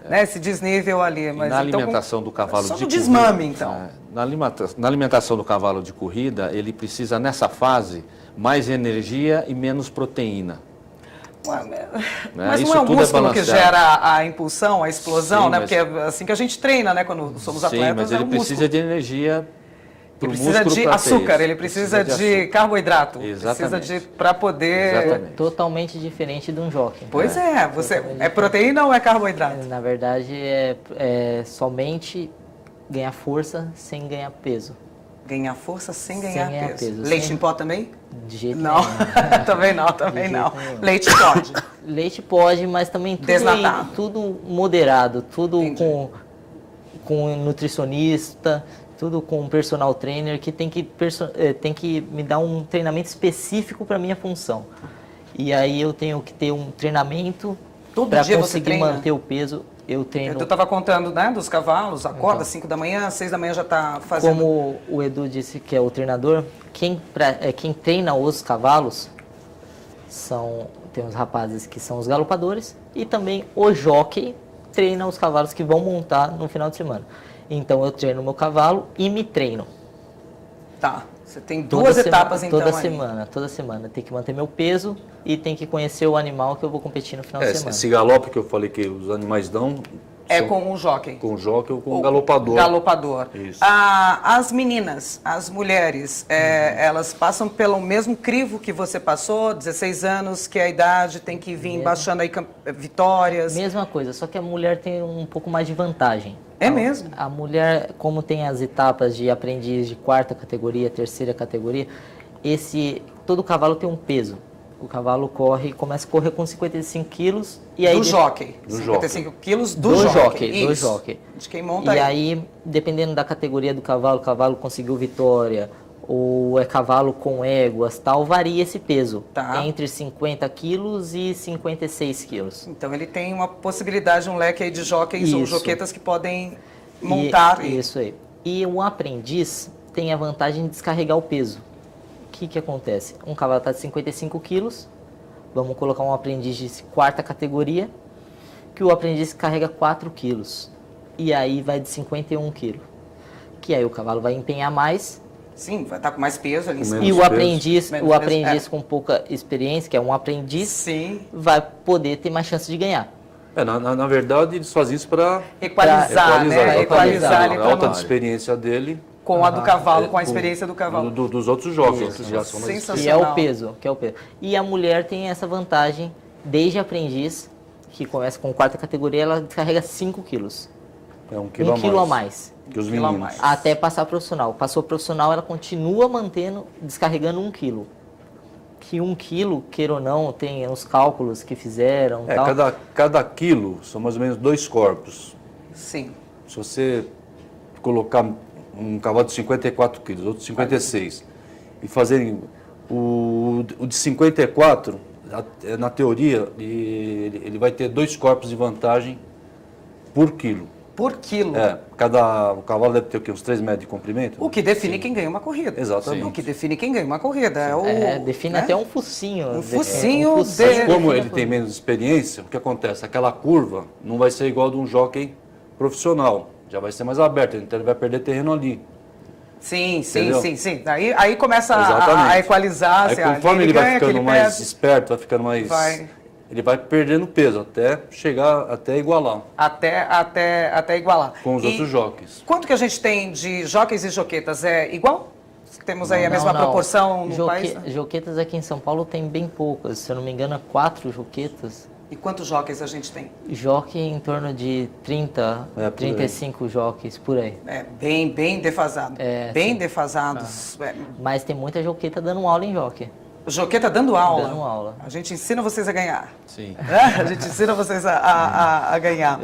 esse desnível ali. Mas, na alimentação do cavalo só de corrida... Só no desmame, então. Na alimentação do cavalo de corrida, ele precisa, nessa fase, mais energia e menos proteína. Mas isso não é o tudo músculo que balanceado. gera a impulsão, a explosão, Sim, né? mas... Porque é assim que a gente treina, né? Quando somos atletas, Sim, mas ele precisa de energia pro músculo. Ele precisa de açúcar, ele precisa de carboidrato. Exatamente. Precisa para poder... Exatamente. Totalmente diferente de um jockey. Pois é proteína ou é carboidrato? Na verdade, é somente ganhar força sem ganhar peso. Ganhar força sem ganhar peso. peso. Leite em pó também? De jeito não. nenhum. também não. Leite pode. Leite pode, mas também tudo moderado, tudo com nutricionista, tudo com personal trainer que tem que me dar um treinamento específico para minha função. E aí eu tenho que ter um treinamento para conseguir manter o peso. Eu treino. Eu estava contando, né, dos cavalos, acorda 5 da manhã, 6 da manhã já está fazendo. Como o Edu disse que é o treinador, quem treina os cavalos tem os rapazes que são os galopadores e também o jockey treina os cavalos que vão montar no final de semana. Então eu treino o meu cavalo e me treino. Tá. Você tem duas etapas então Toda semana. Tem que manter meu peso e tem que conhecer o animal que eu vou competir no final de semana. Esse galope que eu falei que os animais dão É com o jockey. Com o jockey ou com o galopador. Galopador. Isso. As meninas, as mulheres, elas passam pelo mesmo crivo que você passou, 16 anos, que é a idade, tem que vir baixando aí vitórias. Mesma coisa, só que a mulher tem um pouco mais de vantagem. É mesmo? A mulher, como tem as etapas de aprendiz de 4ª categoria, 3ª categoria, todo cavalo tem um peso. O cavalo começa a correr com 55 quilos. E aí do jockey. Do 55 quilos do jockey. jockey. Do jockey. De quem monta E aí, dependendo da categoria do cavalo, o cavalo conseguiu vitória, ou é cavalo com éguas, tal, varia esse peso. Tá. Entre 50 quilos e 56 quilos. Então ele tem uma possibilidade, um leque aí de jockeys ou Isso. joquetas que podem montar. Isso aí. E o aprendiz tem a vantagem de descarregar o peso. O que acontece? Um cavalo está de 55 quilos, vamos colocar um aprendiz de 4ª categoria, que o aprendiz carrega 4 quilos. E aí vai de 51 quilos. Que aí o cavalo vai empenhar mais. Sim, vai estar com mais peso ali em cima. Menos E o peso. aprendiz, Menos o peso, aprendiz com pouca experiência, que é um aprendiz, Sim. vai poder ter mais chance de ganhar. Na verdade, eles fazem isso para Equalizar, né? Equalizar ali a pra alta nós. experiência dele Com a do cavalo, com a experiência do cavalo. dos outros jogos. Que já são mais Sensacional. Que é o peso. E a mulher tem essa vantagem, desde aprendiz, que começa com 4ª categoria, ela descarrega 5 quilos. É 1 1 quilo quilo a mais. que os quilo a meninos. mais. Até passar profissional. Passou profissional, ela continua descarregando 1 quilo. Que 1 quilo, queira ou não, tem os cálculos que fizeram. Tal. Cada quilo são mais ou menos 2 corpos. Sim. Se você colocar um cavalo de 54 quilos, outro de 56, e fazerem o de 54, na teoria, ele vai ter 2 corpos de vantagem por quilo. Por quilo. O cavalo deve ter o quê? Uns 3 metros de comprimento? O que define quem ganha uma corrida. Exatamente. O que define quem ganha uma corrida. Define né? até um focinho. Um focinho Mas como ele tem menos experiência, o que acontece? Aquela curva não vai ser igual a de um jockey profissional. Já vai ser mais aberto, então ele vai perder terreno ali. Sim. Aí começa a equalizar. Aí, assim, conforme ele vai ficando mais perde, esperto, vai ficando mais... Ele vai perdendo peso até chegar, até igualar até igualar. com os outros jockeys. Quanto que a gente tem de jockeys e joquetas? É igual? Temos aí a mesma proporção no país? Joquetas aqui em São Paulo tem bem poucas. Se eu não me engano, 4 joquetas. E quantos jockeys a gente tem? Jockey em torno de 30, 35 jockeys, por aí. É bem defasado. Bem defasados. Mas tem muita joqueta dando aula em jockey. Joqueta dando aula. Dando aula. A gente ensina vocês a ganhar. Sim. A gente ensina vocês a ganhar.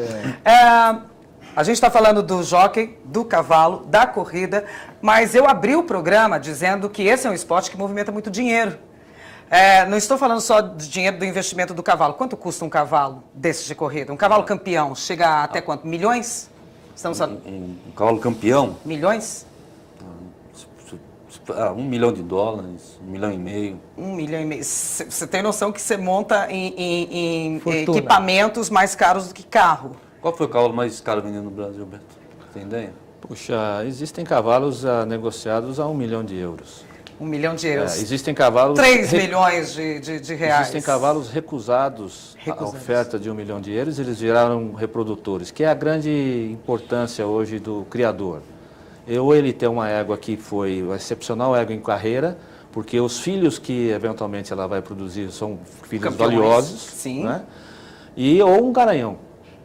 A gente está falando do jockey, do cavalo, da corrida, mas eu abri o programa dizendo que esse é um esporte que movimenta muito dinheiro. Não estou falando só do dinheiro do investimento do cavalo. Quanto custa um cavalo desses de corrida? Um cavalo campeão chega até quanto? Milhões? Estamos falando... Um cavalo campeão, Milhões? $1 milhão, $1,5 milhão. 1,5 milhão. Você tem noção que você monta em Fortuna. equipamentos mais caros do que carro. Qual foi o cavalo mais caro vendido no Brasil, Beto? Tem ideia? Puxa, existem cavalos negociados a €1 milhão. 1 milhão de euros. Existem cavalos... 3 milhões de reais. Existem cavalos recusados a oferta de €1 milhão, eles viraram reprodutores, que é a grande importância hoje do criador. Ou ele tem uma égua que foi uma excepcional égua em carreira, porque os filhos que eventualmente ela vai produzir são filhos Campeões. valiosos. Sim. Né? Ou um garanhão.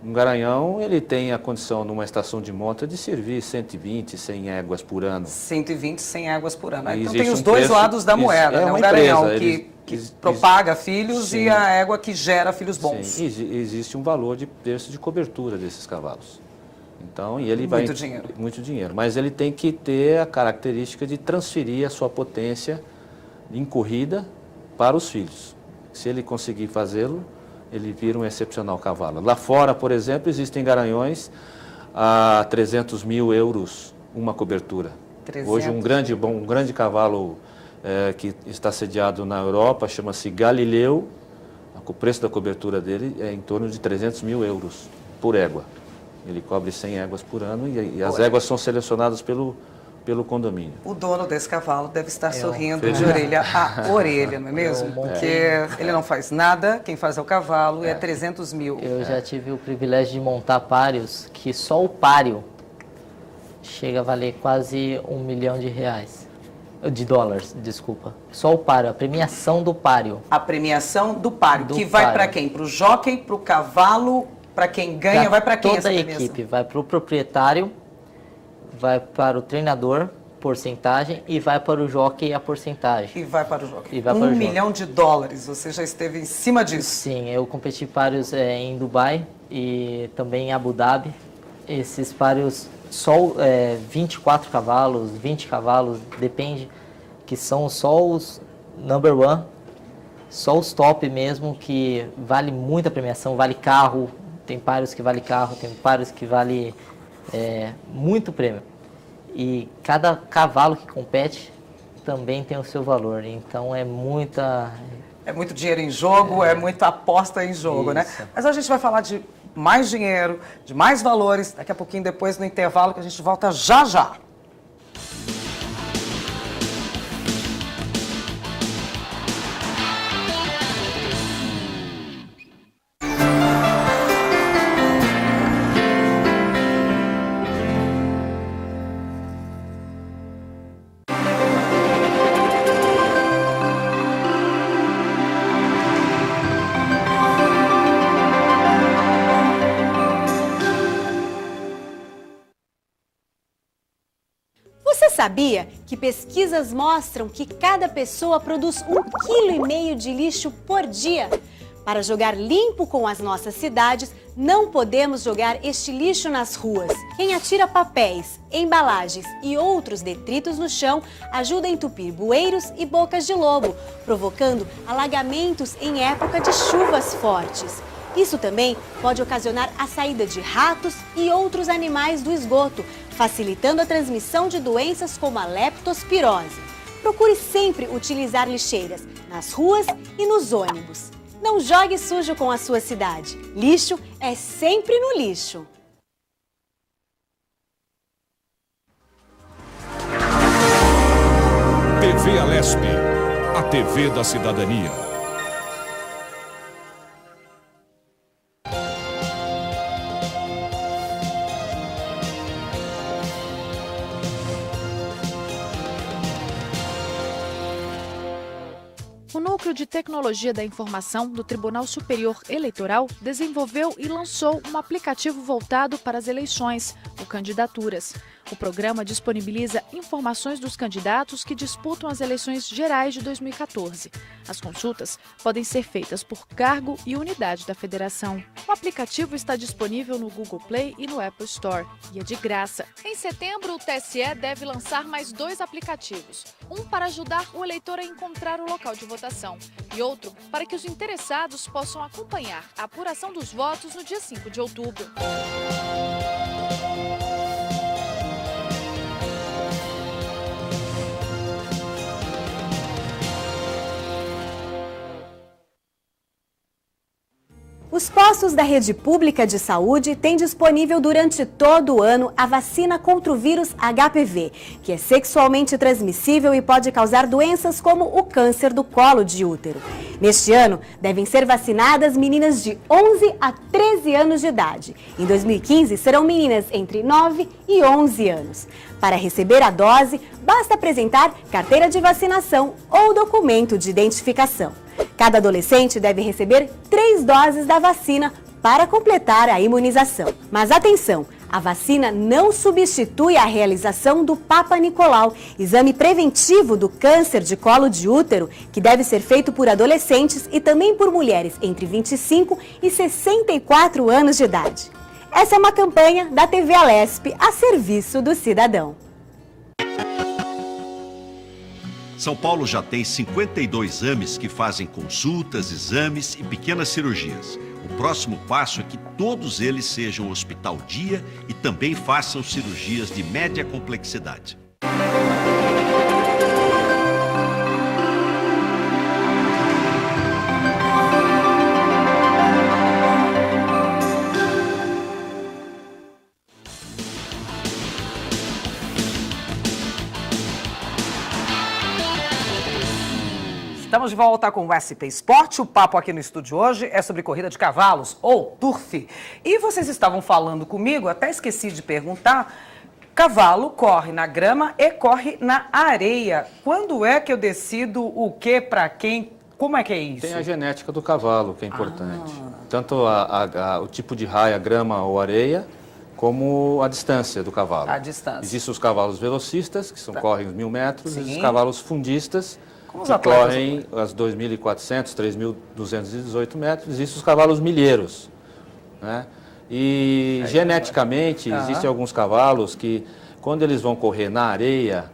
Um garanhão, ele tem a condição, numa estação de monta, de servir 120, 100 éguas por ano. 120, 100 éguas por ano. Então Existe tem os um dois preço- lados da isso, moeda. é Né? uma O garanhão empresa, que propaga filhos Sim. e a égua que gera filhos bons. Sim, existe um valor de preço de cobertura desses cavalos. Então, e ele Muito dinheiro. Muito dinheiro. Mas ele tem que ter a característica de transferir a sua potência em corrida para os filhos. Se ele conseguir fazê-lo, ele vira um excepcional cavalo. Lá fora, por exemplo, existem garanhões a €300 mil uma cobertura. 300. Hoje um grande cavalo que está sediado na Europa, chama-se Galileu. O preço da cobertura dele é em torno de €300 mil por égua. Ele cobre 100 éguas por ano e as éguas são selecionadas pelo pelo condomínio. O dono desse cavalo deve estar sorrindo de orelha a orelha, não é mesmo? Porque ele não faz nada, quem faz é o cavalo e é 300 mil. Eu já tive o privilégio de montar páreos que só o páreo chega a valer quase R$1 milhão. De dólares, desculpa. Só o páreo, a premiação do páreo. A premiação do páreo, que vai para quem? Para o jockey, para o cavalo, para quem ganha, vai para quem essa premiação? Toda a equipe, vai para o proprietário, vai para o treinador, porcentagem, e vai para o jockey a porcentagem. E vai para o jockey. $1 milhão, você já esteve em cima disso? Sim, eu competi páreos em Dubai e também em Abu Dhabi. Esses páreos só 24 cavalos, 20 cavalos, depende, que são só os number one, só os top mesmo, que vale muita premiação, vale carro, tem páreos que vale carro, tem páreos que vale muito prêmio. E cada cavalo que compete também tem o seu valor, então é muito dinheiro em jogo, é muita aposta em jogo, né? Mas a gente vai falar de mais dinheiro, de mais valores, daqui a pouquinho depois no intervalo, que a gente volta já já. Você sabia que pesquisas mostram que cada pessoa produz 1,5 kg de lixo por dia? Para jogar limpo com as nossas cidades, não podemos jogar este lixo nas ruas. Quem atira papéis, embalagens e outros detritos no chão ajuda a entupir bueiros e bocas de lobo, provocando alagamentos em época de chuvas fortes. Isso também pode ocasionar a saída de ratos e outros animais do esgoto, facilitando a transmissão de doenças como a leptospirose. Procure sempre utilizar lixeiras nas ruas e nos ônibus. Não jogue sujo com a sua cidade. Lixo é sempre no lixo. TV Alesp, a TV da cidadania. O Núcleo de Tecnologia da Informação do Tribunal Superior Eleitoral desenvolveu e lançou um aplicativo voltado para as eleições, o Candidaturas. O programa disponibiliza informações dos candidatos que disputam as eleições gerais de 2014. As consultas podem ser feitas por cargo e unidade da federação. O aplicativo está disponível no Google Play e no Apple Store e é de graça. Em setembro, o TSE deve lançar mais 2 aplicativos. Um para ajudar o eleitor a encontrar o local de votação e outro para que os interessados possam acompanhar a apuração dos votos no dia 5 de outubro. Os postos da rede pública de saúde têm disponível durante todo o ano a vacina contra o vírus HPV, que é sexualmente transmissível e pode causar doenças como o câncer do colo de útero. Neste ano, devem ser vacinadas meninas de 11 a 13 anos de idade. Em 2015, serão meninas entre 9 e 11 anos. Para receber a dose, basta apresentar carteira de vacinação ou documento de identificação. Cada adolescente deve receber 3 doses da vacina para completar a imunização. Mas atenção, a vacina não substitui a realização do Papa Nicolau, exame preventivo do câncer de colo de útero, que deve ser feito por adolescentes e também por mulheres entre 25 e 64 anos de idade. Essa é uma campanha da TV Alesp a serviço do cidadão. São Paulo já tem 52 AMEs que fazem consultas, exames e pequenas cirurgias. O próximo passo é que todos eles sejam hospital dia e também façam cirurgias de média complexidade. Estamos de volta com o SP Esporte. O papo aqui no estúdio hoje é sobre corrida de cavalos, ou turf. E vocês estavam falando comigo, até esqueci de perguntar, cavalo corre na grama e corre na areia. Quando é que eu decido o que para quem? Como é que é isso? Tem a genética do cavalo, que é importante. Tanto o tipo de raia, grama ou areia, como a distância do cavalo. A distância. Existem os cavalos velocistas, que correm os 1.000 metros, Sim. e os cavalos fundistas, Como os que atletas, correm as 2.400, 3.218 metros. Existem os cavalos milheiros, né? E geneticamente, existem alguns cavalos que, quando eles vão correr na areia,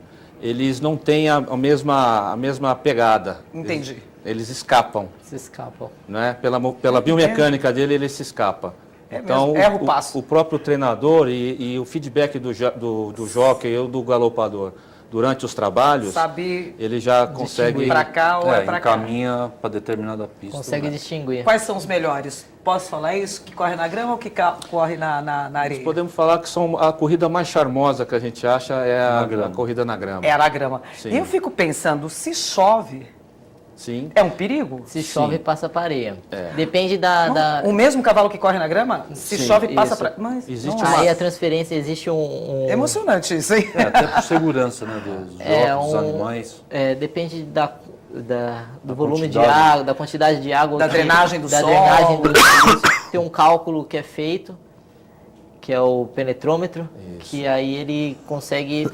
eles não têm a mesma pegada. Entendi. Eles escapam. Se escapam. Né? Pela biomecânica dele, ele se escapa. Então, erra o passo. o próprio treinador e o feedback do jockey ou do galopador durante os trabalhos, Sabe ele já consegue... para cá ou é para cá? encaminha para determinada pista. Consegue distinguir. Quais são os melhores? Posso falar isso? Que corre na grama ou que corre na areia? Nós podemos falar que a corrida mais charmosa que a gente acha é a corrida na grama. É na grama. Sim. E eu fico pensando, se chove, Sim. é um perigo? Se chove, Sim. passa para areia. É. Depende da... O mesmo cavalo que corre na grama, se Sim, chove, passa isso. para... Mas, Existe nossa, Aí a transferência, existe é emocionante isso, hein? Até por segurança, né, dos jogos, dos animais. Depende do volume de quantidade. água, da quantidade de água. Da drenagem do da solo. drenagem do solo. Tem um cálculo que é feito, que é o penetrômetro, que aí ele consegue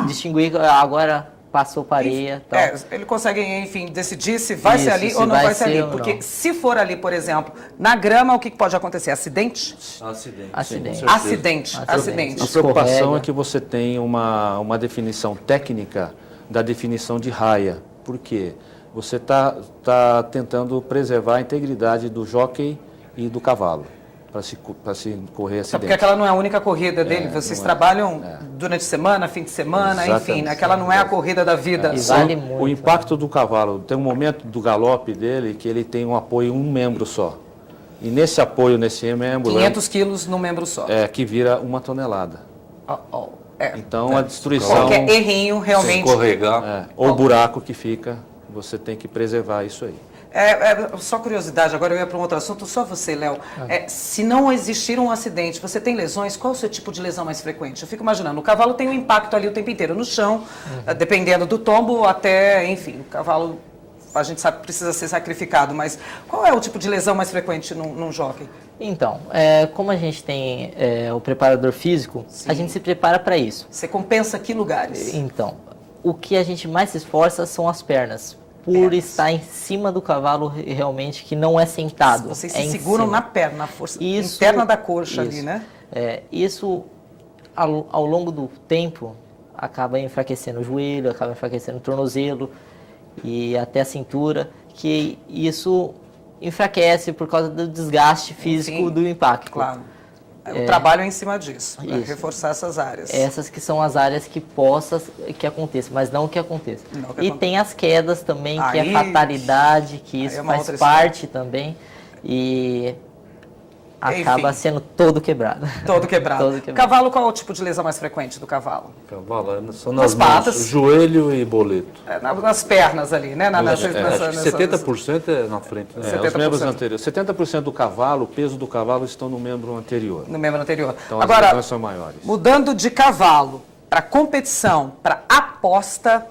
distinguir agora passou para areia. Tal. Ele consegue, enfim, decidir se vai ser Isso, ali se ou não vai vai ser ser ali. ou Porque não. se for ali, por exemplo, na grama, o que pode acontecer? Acidente? Acidente. Acidente. Sim, com certeza. Acidente. Acidente. A preocupação Escorrega. é que você tem uma definição técnica da definição de raia. Por quê? Você está tentando preservar a integridade do jockey e do cavalo para se correr Só acidente. porque aquela não é a única corrida dele. Vocês não é. trabalham durante a semana, fim de semana, Exatamente. enfim. Aquela não é a corrida da vida. E vale muito. O impacto do cavalo, tem um momento do galope dele que ele tem um apoio em um membro só. E nesse apoio, nesse membro, 500 quilos num membro só. que vira 1 tonelada. Então a destruição... Qualquer errinho, realmente... Escorregar. ou buraco que fica, você tem que preservar isso aí. Só curiosidade, agora eu ia para um outro assunto, só você, Léo. Se não existir um acidente, você tem lesões, qual é o seu tipo de lesão mais frequente? Eu fico imaginando, o cavalo tem um impacto ali o tempo inteiro no chão, dependendo do tombo até, enfim, o cavalo, a gente sabe que precisa ser sacrificado, mas qual é o tipo de lesão mais frequente num jockey? Então, como a gente tem o preparador físico, a gente se prepara para isso. Você compensa que lugares? Então, o que a gente mais se esforça são as pernas. Por estar em cima do cavalo realmente, que não é sentado. Vocês se seguram cima. na perna, na força Isso, interna da coxa isso. ali, né? Isso, ao longo do tempo, acaba enfraquecendo o joelho, acaba enfraquecendo o tornozelo e até a cintura, que isso enfraquece por causa do desgaste físico Enfim, do impacto. Claro. O trabalho é em cima disso, para Isso. reforçar essas áreas. Essas que são as áreas que aconteça, mas não que aconteça. Não que E aconteça. tem as quedas também, que Aí- é fatalidade, que aí isso é uma faz outra parte também. E acaba Enfim. sendo todo quebrado. Todo quebrado. Todo quebrado. Cavalo, qual é o tipo de lesão mais frequente do cavalo? Cavalo, são Nas nas mãos, patas. joelho e boleto. Nas pernas ali, né? Acho que 70% é na frente. Né? 70%. Os membros anteriores. 70% do cavalo, o peso do cavalo estão no membro anterior. No membro anterior. Então as Agora, lesões são maiores. mudando de cavalo para competição, para aposta,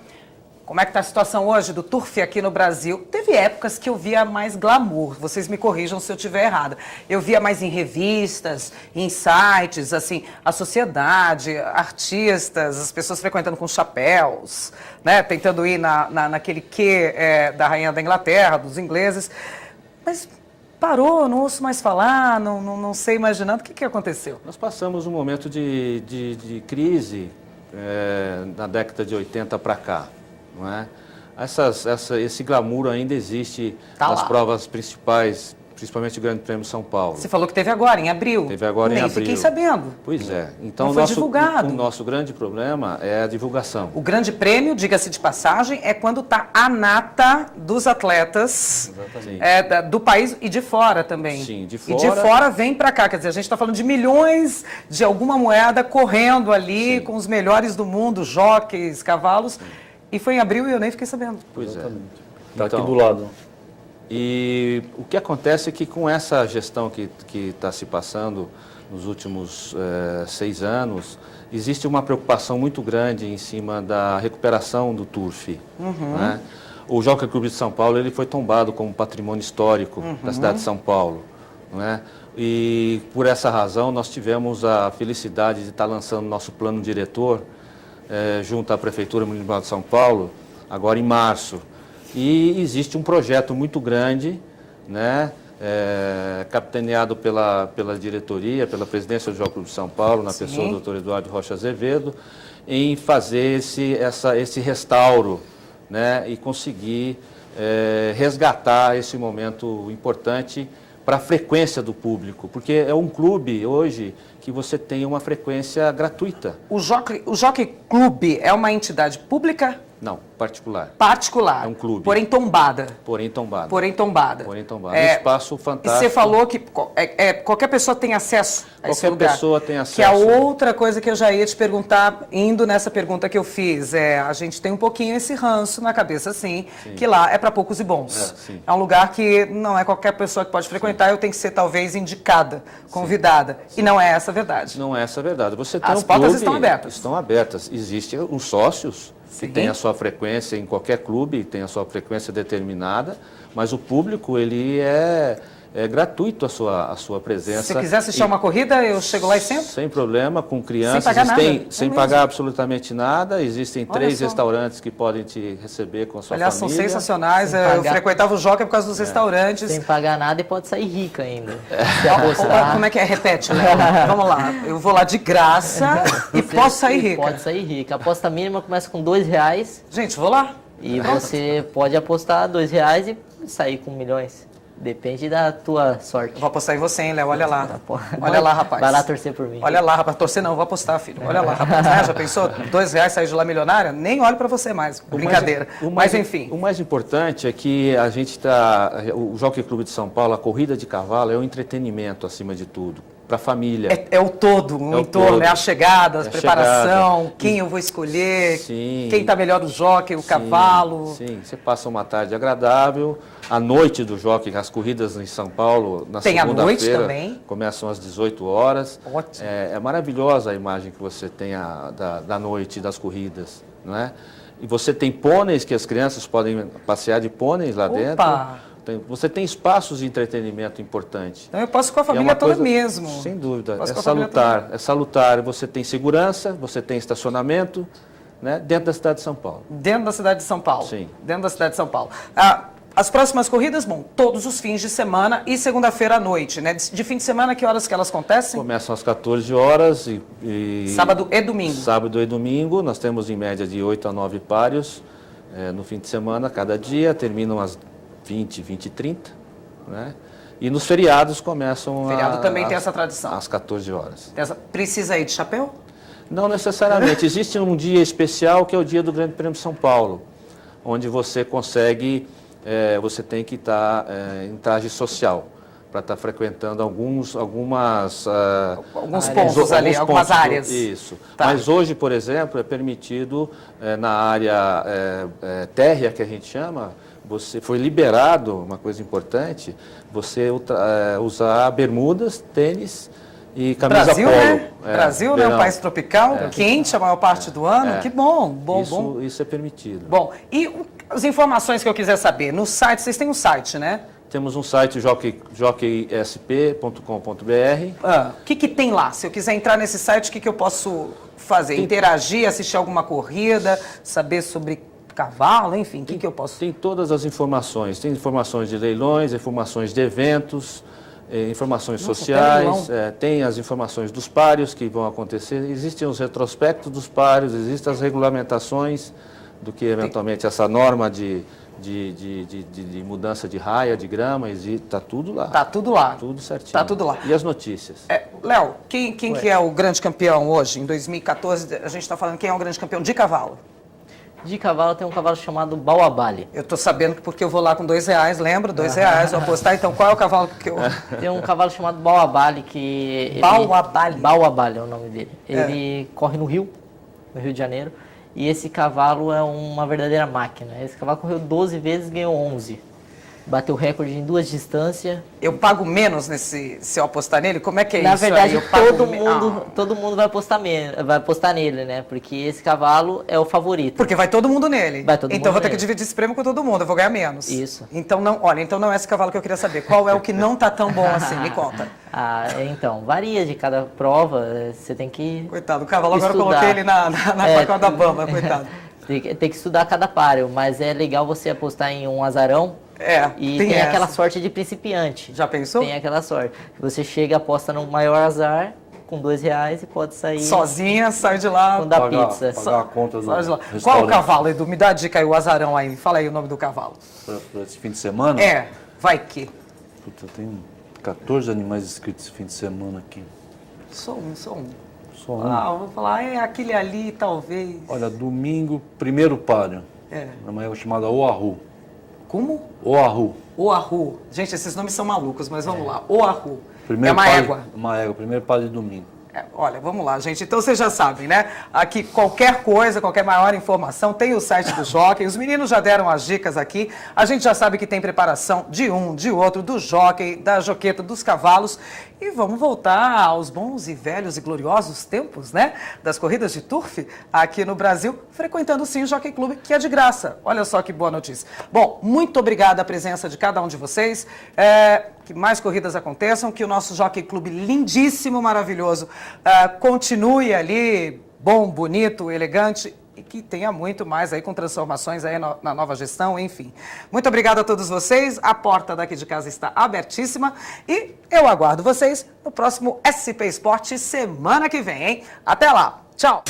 como é que está a situação hoje do turf aqui no Brasil? Teve épocas que eu via mais glamour, vocês me corrijam se eu estiver errada. Eu via mais em revistas, em sites, assim, a sociedade, artistas, as pessoas frequentando com chapéus, né, tentando ir naquele quê da rainha da Inglaterra, dos ingleses. Mas parou, não ouço mais falar, não sei imaginando. O que aconteceu? Nós passamos um momento de crise na década de 80 para cá. Não é? Esse glamour ainda existe nas provas principais, principalmente o Grande Prêmio São Paulo. Você falou que teve agora, em abril. Teve agora em Nem abril. fiquei sabendo. Pois é. Então, Não foi divulgado. o nosso grande problema é a divulgação. O Grande Prêmio, diga-se de passagem, é quando está a nata dos atletas do país e de fora também. Sim, de E fora. de fora vem para cá. Quer dizer, a gente está falando de milhões de alguma moeda correndo ali com os melhores do mundo, jockeys, cavalos. E foi em abril e eu nem fiquei sabendo. Pois é. Está Então, aqui do lado. E o que acontece é que com essa gestão que está se passando nos últimos 6 anos, existe uma preocupação muito grande em cima da recuperação do turf. Né? O Jockey Clube de São Paulo ele foi tombado como patrimônio histórico da cidade de São Paulo. Né? E por essa razão nós tivemos a felicidade de estar lançando nosso plano diretor junto à Prefeitura Municipal de São Paulo, agora em março. E existe um projeto muito grande, né, capitaneado pela diretoria, pela presidência do Jockey Clube de São Paulo, na pessoa do Dr. Eduardo Rocha Azevedo, em fazer esse restauro, né, e conseguir resgatar esse momento importante para a frequência do público, porque é um clube hoje que você tem uma frequência gratuita. O Jockey Clube é uma entidade pública? Não, particular. Particular. É um clube. Porém tombada. Porém tombada. Porém tombada. Porém tombada. Um espaço fantástico. E você falou que qualquer pessoa tem acesso a esse lugar. Qualquer pessoa tem acesso. Que é outra coisa que eu já ia te perguntar, indo nessa pergunta que eu fiz. A gente tem um pouquinho esse ranço na cabeça, assim, que lá é para poucos e bons. É um lugar que não é qualquer pessoa que pode frequentar, eu tenho que ser talvez indicada, convidada. E não é essa a verdade. Não é essa a verdade. Você tem As portas estão abertas. Estão abertas. Existem os sócios que têm a sua frequência em qualquer clube, tem a sua frequência determinada, mas o público ele é gratuito a sua presença. Se você quiser assistir a uma corrida, eu chego lá e sento? Sem problema, com crianças. Sem pagar nada? Sem pagar absolutamente nada. Existem 3 restaurantes que podem te receber com a sua Aliás, família. são sensacionais. Eu frequentava o Jockey por causa dos restaurantes. Sem pagar nada e pode sair rica ainda. Como é que é? Repete, Léo. Vamos lá. Eu vou lá de graça e posso sair rica. Pode sair rica. A aposta mínima começa com R$2. Gente, vou lá. E você pode apostar R$2 e sair com milhões. Depende da tua sorte. Vou apostar em você, hein, Léo? Olha lá. Olha lá, rapaz. Vai lá torcer por mim. Olha lá, rapaz. Torcer não, vou apostar, filho. Olha lá, rapaz. Já pensou? R$2 sair de lá milionária? Nem olho pra você mais. Brincadeira. Mas enfim. O mais importante é que a gente o Jockey Clube de São Paulo, a corrida de cavalo é um entretenimento acima de tudo. Para a família. É o todo, o entorno, é a chegada, a preparação, quem eu vou escolher, quem está melhor do jockey, o cavalo. Sim, você passa uma tarde agradável. A noite do jockey, as corridas em São Paulo, na segunda-feira, começam às 18 horas. Ótimo. É maravilhosa a imagem que você tem da noite das corridas, não é? E você tem pôneis que as crianças podem passear de pôneis lá dentro. Você tem espaços de entretenimento importantes. Então eu posso ir com a família toda mesmo. Sem dúvida. É salutar. Você tem segurança, você tem estacionamento, né, dentro da cidade de São Paulo. Dentro da cidade de São Paulo. Sim. Dentro da cidade de São Paulo. As próximas corridas, todos os fins de semana e segunda-feira à noite, né? De fim de semana, que horas que elas acontecem? Começam às 14 horas e... Sábado e domingo. Sábado e domingo. Nós temos em média de 8 a 9 páreos no fim de semana, cada dia. Terminam às 20 e 30, né? E nos feriados começam feriado também tem essa tradição. Às 14 horas. Precisa ir de chapéu? Não necessariamente. Existe um dia especial que é o dia do Grande Prêmio de São Paulo, onde você consegue, você tem que estar em traje social para estar frequentando alguns pontos ali, algumas áreas. Isso. Mas hoje, por exemplo, é permitido na área térrea, que a gente chama, foi liberado, uma coisa importante, você usar bermudas, tênis e camisa Brasil, polo. Né? Brasil, né? Um país tropical, quente a maior parte do ano. Que bom. Isso é permitido. Bom, e as informações que eu quiser saber, no site, vocês têm um site, né? Temos um site, jockeysp.com.br. O que tem lá? Se eu quiser entrar nesse site, o que eu posso fazer? Interagir, assistir alguma corrida, saber sobre cavalo, enfim, o que eu posso... Tem todas as informações. Tem informações de leilões, informações de eventos, informações sociais, tem as informações dos páreos que vão acontecer. Existem os retrospectos dos páreos, existem as regulamentações do que eventualmente essa norma de mudança de raia, de grama, está tudo lá. Está tudo lá. Tudo certinho. Está tudo lá. E as notícias? Léo, quem que é o grande campeão hoje? Em 2014, a gente está falando quem é o grande campeão de cavalo? De cavalo tem um cavalo chamado Bauabali. Eu estou sabendo que porque eu vou lá com R$2, lembra? R$2, vou apostar. Então, qual é o cavalo que eu... Tem um cavalo chamado Bauabali que... Bauabali? Bauabali é o nome dele. Ele corre no Rio de Janeiro. E esse cavalo é uma verdadeira máquina. Esse cavalo correu 12 vezes e ganhou 11. Bateu recorde em 2 distâncias. Eu pago menos se eu apostar nele? Como é que é Na isso? Na verdade, aí? todo mundo vai apostar nele, né? Porque esse cavalo é o favorito. Porque vai todo mundo nele. Vai todo então mundo eu vou ter nele. que dividir esse prêmio com todo mundo, eu vou ganhar menos. Isso. Então não é esse cavalo que eu queria saber. Qual é o que não tá tão bom assim? Me conta. Então, varia de cada prova, você tem que Coitado, o cavalo agora eu estudar. coloquei ele na pacote da bamba, coitado. Tem que estudar cada páreo, mas é legal você apostar em um azarão. E tem aquela sorte de principiante. Já pensou? Tem aquela sorte. Você chega, aposta no maior azar com R$2 e pode sair... Sozinha, sai de lá. Com da pizza. Pagar a conta do restaurante. Qual é o cavalo, Edu? Me dá a dica aí, o azarão aí. Fala aí o nome do cavalo. Para esse fim de semana? Vai que. Puta, tem 14 animais inscritos esse fim de semana aqui. Só um. Só um. Vou falar, aquele ali, talvez. Olha, domingo, primeiro páreo. Uma égua chamada Oahu. Como? Oahu. Gente, esses nomes são malucos, mas vamos lá. Oahu. Primeiro é uma égua. Uma égua, primeiro páreo de domingo. Olha, vamos lá, gente. Então vocês já sabem, né? Aqui qualquer coisa, qualquer maior informação, tem o site do Jockey. Os meninos já deram as dicas aqui. A gente já sabe que tem preparação de um, de outro, do jockey, da joqueta, dos cavalos. E vamos voltar aos bons e velhos e gloriosos tempos, né? Das corridas de turf aqui no Brasil, frequentando sim o Jockey Club, que é de graça. Olha só que boa notícia. Bom, muito obrigada a presença de cada um de vocês. Que mais corridas aconteçam, que o nosso Jockey Club lindíssimo, maravilhoso, continue ali, bom, bonito, elegante, e que tenha muito mais aí com transformações aí na nova gestão, enfim. Muito obrigada a todos vocês, a porta daqui de casa está abertíssima e eu aguardo vocês no próximo SP Esporte semana que vem, hein? Até lá, tchau!